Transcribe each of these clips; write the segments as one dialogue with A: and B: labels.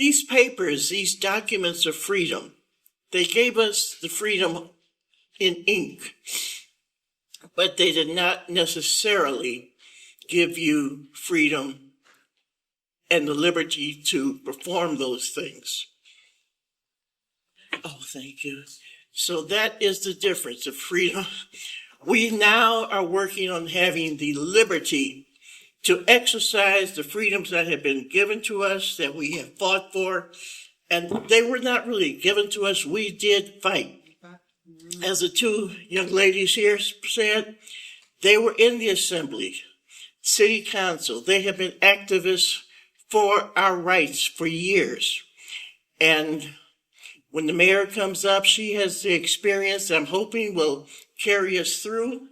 A: these papers, these documents of freedom, they gave us the freedom in ink, but they did not necessarily give you freedom and the liberty to perform those things. Oh, thank you. So that is the difference of freedom. We now are working on having the liberty to exercise the freedoms that have been given to us, that we have fought for, and they were not really given to us. We did fight. As the two young ladies here said, they were in the assembly, city council. They have been activists for our rights for years. And when the mayor comes up, she has the experience I'm hoping will carry us through.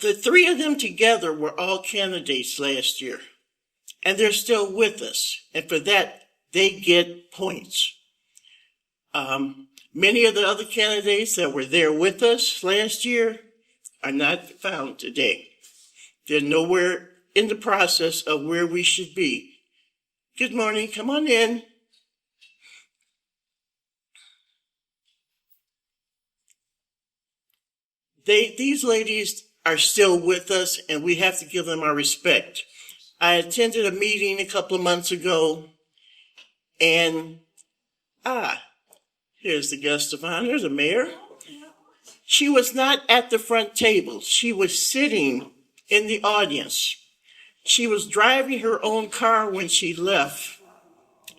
A: The three of them together were all candidates last year, and they're still with us. And for that, they get points. Many of the other candidates that were there with us last year are not found today. They're nowhere in the process of where we should be. Good morning, come on in. These ladies are still with us, and we have to give them our respect. I attended a meeting a couple of months ago, and here's the guest of honor, the mayor. She was not at the front table. She was sitting in the audience. She was driving her own car when she left,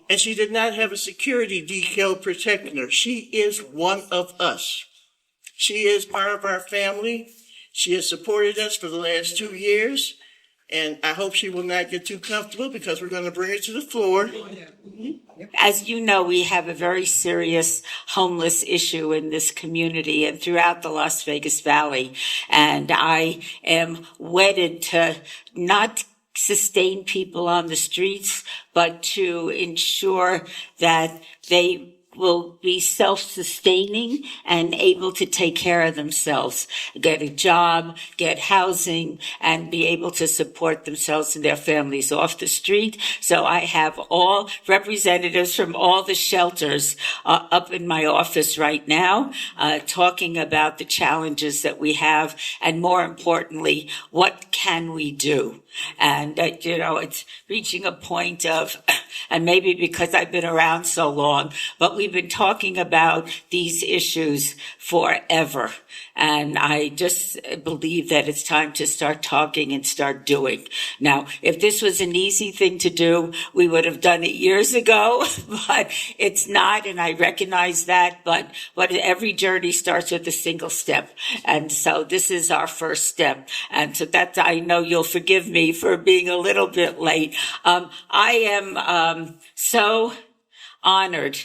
A: and she did not have a security decal protecting her. She is one of us. She is part of our family. She has supported us for the last 2 years, and I hope she will not get too comfortable because we're going to bring her to the floor.
B: As you know, we have a very serious homeless issue in this community and throughout the Las Vegas Valley, and I am wedded to not sustain people on the streets, but to ensure that they will be self-sustaining and able to take care of themselves, get a job, get housing, and be able to support themselves and their families off the street. So I have all representatives from all the shelters up in my office right now, talking about the challenges that we have, and more importantly, what can we do? And, it's reaching a point of, and maybe because I've been around so long, but we've been talking about these issues forever. And I just believe that it's time to start talking and start doing. Now, if this was an easy thing to do, we would have done it years ago, but it's not, and I recognize that, but every journey starts with a single step. And so this is our first step. And so that, I know you'll forgive me for being a little bit late. I am so honored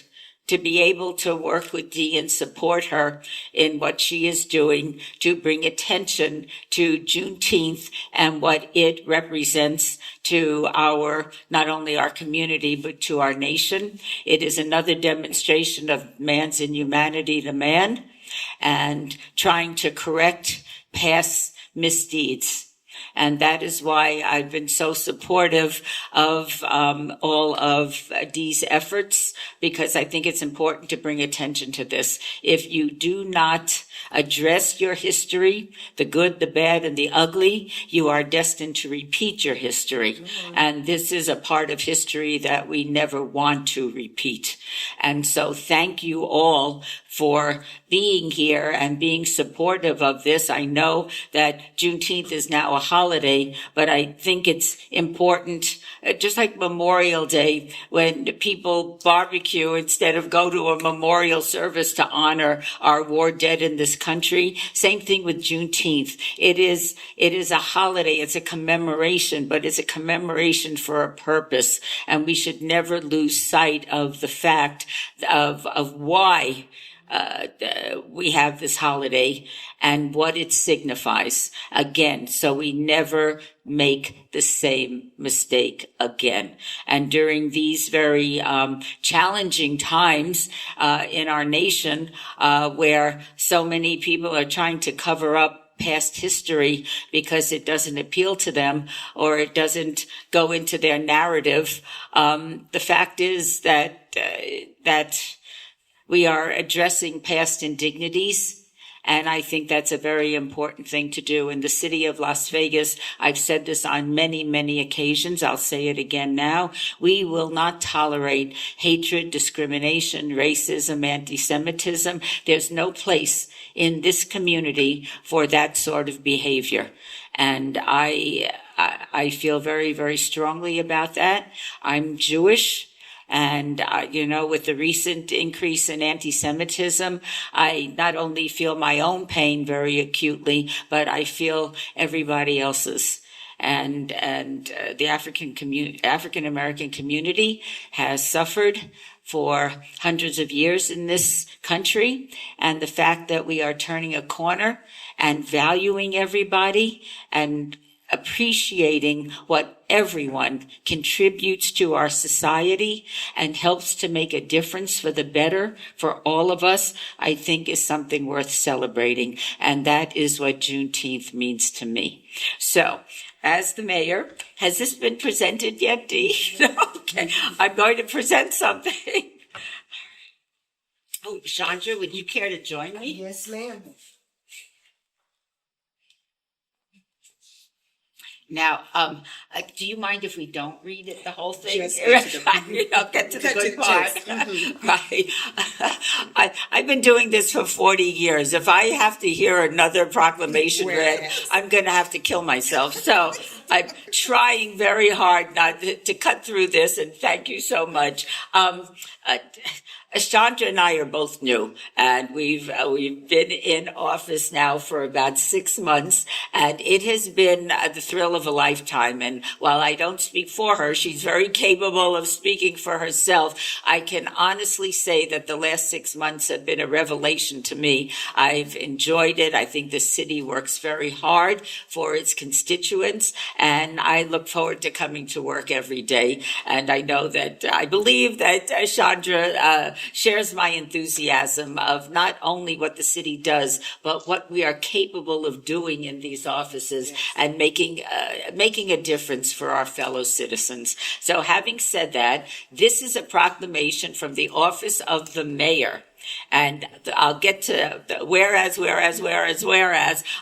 B: to be able to work with Dee and support her in what she is doing to bring attention to Juneteenth and what it represents to not only our community, but to our nation. It is another demonstration of man's inhumanity to man and trying to correct past misdeeds. And that is why I've been so supportive of all of Dee's efforts, because I think it's important to bring attention to this. If you do not address your history, the good, the bad, and the ugly, you are destined to repeat your history. And this is a part of history that we never want to repeat. And so thank you all for being here and being supportive of this. I know that Juneteenth is now a holiday, but I think it's important, just like Memorial Day, when people barbecue instead of go to a memorial service to honor our war dead in this country. Same thing with Juneteenth. It is a holiday. It's a commemoration, but it's a commemoration for a purpose. And we should never lose sight of the fact of why we have this holiday and what it signifies, again, so we never make the same mistake again. And during these very challenging times in our nation, where so many people are trying to cover up past history because it doesn't appeal to them or it doesn't go into their narrative. The fact is that we are addressing past indignities. And I think that's a very important thing to do. In the city of Las Vegas, I've said this on many, many occasions. I'll say it again now. We will not tolerate hatred, discrimination, racism, anti-Semitism. There's no place in this community for that sort of behavior. And I feel very, very strongly about that. I'm Jewish. And, with the recent increase in anti-Semitism, I not only feel my own pain very acutely, but I feel everybody else's. And the African American community has suffered for hundreds of years in this country. And the fact that we are turning a corner and valuing everybody and appreciating what everyone contributes to our society and helps to make a difference for the better for all of us, I think is something worth celebrating. And that is what Juneteenth means to me. So, as the mayor, has this been presented yet, Dee? Okay, I'm going to present something. Oh, Chandra, would you care to join me?
C: Yes, ma'am.
B: Now, do you mind if we don't read it, the whole thing?
C: Just get to the-
B: I'll get to the
C: Cut to
B: good
C: the
B: part.
C: chase. Mhm.
B: Right. I've been doing this for 40 years. If I have to hear another proclamation read,
C: Whereas.
B: I'm going to have to kill myself. So I'm trying very hard not to cut through this, and thank you so much. Chandra and I are both new, and we've been in office now for about 6 months, and it has been the thrill of a lifetime. And while I don't speak for her, she's very capable of speaking for herself. I can honestly say that the last 6 months have been a revelation to me. I've enjoyed it. I think the city works very hard for its constituents, and I look forward to coming to work every day. And I know that I believe that Chandra shares my enthusiasm of not only what the city does, but what we are capable of doing in these offices and making a difference for our fellow citizens. So having said that, this is a proclamation from the office of the mayor. And I'll get to the whereas.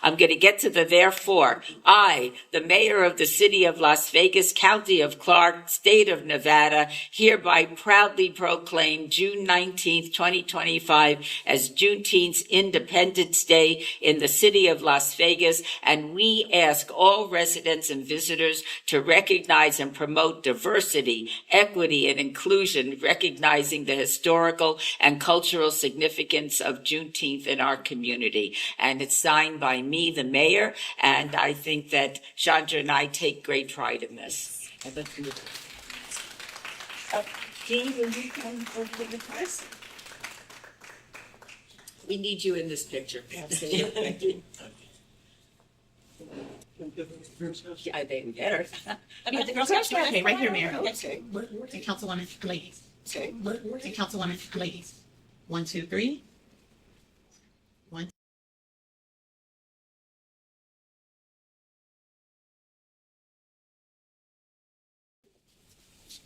B: I'm going to get to the therefore. I, the mayor of the city of Las Vegas, county of Clark, state of Nevada, hereby proudly proclaim June 19th, 2025 as Juneteenth's Independence Day in the city of Las Vegas. And we ask all residents and visitors to recognize and promote diversity, equity, and inclusion, recognizing the historical and cultural significance of Juneteenth in our community. And it's signed by me, the mayor, and I think that Chandra and I take great pride in this. Jean, will you come over to the press? We need you in this picture. Absolutely. Yeah, they better.
D: The Girl Scouts? Okay, right here, Mayor. Okay. And Councilwoman, ladies.
C: Okay.
D: And Councilwoman, ladies. 1, 2, 3. 1.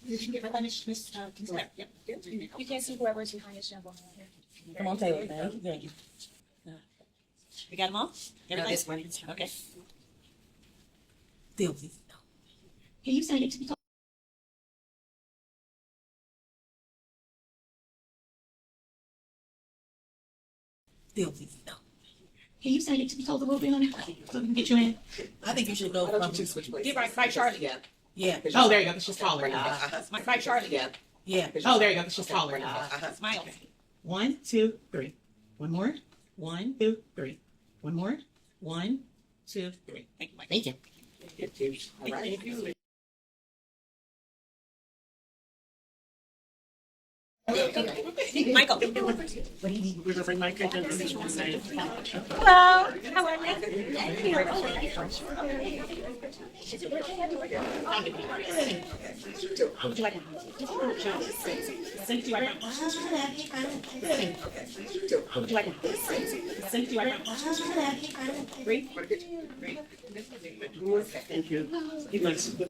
D: You can get right by Miss Kinsler. Yep.
E: You can't see whoever's behind the shovel.
D: Come on, Taylor. Thank you. We got them all? Everybody?
C: this one.
D: Okay. Deal, please. Can you send it to me? Deal, please. Can you send it to me, told a little bit on it, so we can get you in?
F: I think you should go
C: Why don't
F: from,
C: you two switch places?
D: Get right, Charlie.
C: Yeah.
F: yeah,
D: Oh, there you go, it's just taller.
C: Uh-huh.
D: Right, Charlie.
C: Yeah.
F: yeah.
D: Oh, there you go, it's just taller.
C: Uh-huh.
D: Smile. 1, 2, 3. One more. 1, 2, 3. One more. 1, 2, 3. Thank you, Mike. Thank you.
C: All right.
E: Michael.
A: We're gonna bring Mike in to this one.
E: Hello. How are you?
D: Send it to you right now. Send it to you right now. Three.
A: Thank you.